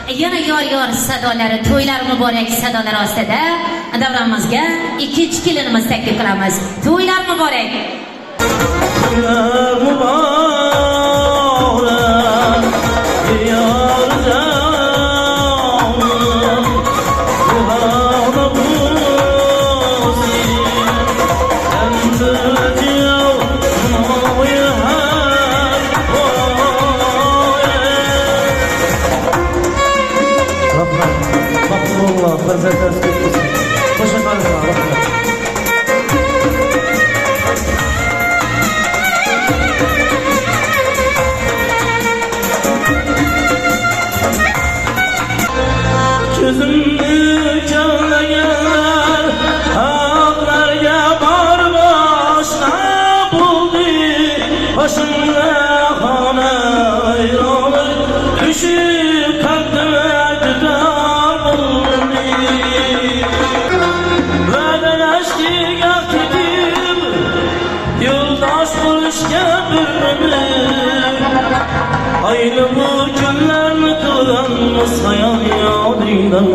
yana yor sadolari, to'ylar muborak sadolar ostida davramizga ikkinchi kelinimiz taklif qilamiz. To'ylar muborak. To'ylar muborak, yor jonim, buhana bo'lsin, endi mo'yi har rahmat. Mahmudulloh farzandlarimiz ketsin. Qo'sha qolinglar, rahmat. Ko'zimni kavlaganlar haqlarga bor boshqa bo'ldi. Boshimda xona ayroni tushib qalbimga juda bo'ldi. Va'dalashdik ketib yo'ldosh bo'lishga bir-birimiz. Ayni bu kunlarni ko'ramiz hayot yodingdan.